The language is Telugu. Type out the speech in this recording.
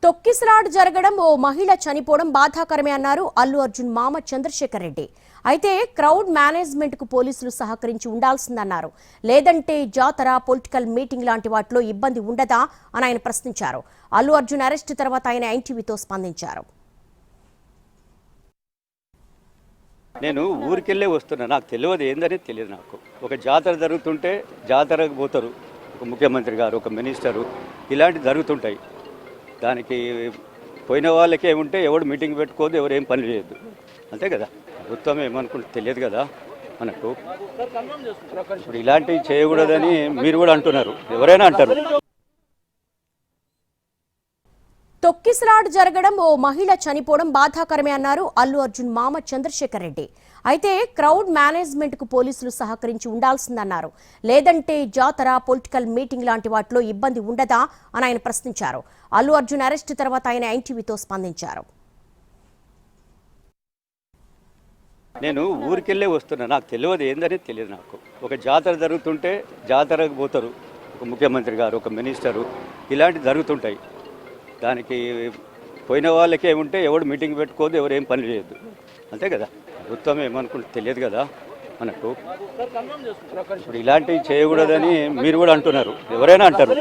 తొక్కిసలాట జరగడం ఓ మహిళ చనిపోవడం బాధాకరమే అన్నారు అల్లు అర్జున్ మామ చంద్రశేఖర్ రెడ్డి. అయితే క్రౌడ్ మేనేజ్మెంట్ కు పోలీసులు సహకరించి ఉండాల్సిందన్నారు. లేదంటే జాతర, పొలిటికల్ మీటింగ్ లాంటి వాటిలో ఇబ్బంది ఉండదా అని ఆయన ప్రశ్నించారు. అల్లు అర్జున్ అరెస్ట్ తర్వాత ఆయన ఎన్టీవీతో స్పందించారు. నేను ఊరికెళ్ళే వస్తున్నా, నాకు తెలియదు ఏందని తెలియదు. నాకు ఒక జాతర జరుగుతుంటే జాతరకు పోతారు, ఒక ముఖ్యమంత్రి గారు, ఒక మినిస్టరు, ఇలాంటివి జరుగుతుంటాయి. దానికి పోయిన వాళ్ళకి ఏముంటే ఎవడు మీటింగ్ పెట్టుకోదు, ఎవరు ఏం పని చేయొద్దు, అంతే కదా. ప్రభుత్వం ఏమనుకుంటే తెలియదు కదా మనకు. ఇప్పుడు ఇలాంటివి చేయకూడదని మీరు కూడా అంటున్నారు, ఎవరైనా అంటారు. తొక్కిసలాట జరగడం ఓ మహిళ చనిపోవడం బాధాకరమే అన్నారు అల్లు అర్జున్ మామ చంద్రశేఖర్ రెడ్డి. అయితే క్రౌడ్ మేనేజ్మెంట్ కు పోలీసులు సహకరించి ఉండాల్సిందన్నారు. లేదంటే జాతర, పొలిటికల్ మీటింగ్ లాంటి వాటిలో ఇబ్బంది ఉండదా అని ఆయన ప్రశ్నించారు. అల్లు అర్జున్ అరెస్ట్ తర్వాత ఆయన ఎన్టీవీతో స్పందించారు. నేను ఊరికెళ్ళే వస్తున్నా, నాకు తెలియదు ఏందని తెలియదు. నాకు ఒక జాతర జరుగుతుంటే జాతరకు పోతారు, ఒక ముఖ్యమంత్రి గారు, ఒక మినిస్టరు, ఇలాంటివి జరుగుతుంటాయి. దానికి పోయిన వాళ్ళకి ఏముంటే ఎవడు మీటింగ్ పెట్టుకోదు, ఎవరు ఏం పని చేయొద్దు, అంతే కదా. ప్రభుత్వం ఏమనుకుంటే తెలియదు కదా మనకు. ఇప్పుడు ఇలాంటివి చేయకూడదని మీరు కూడా అంటున్నారు, ఎవరైనా అంటారు.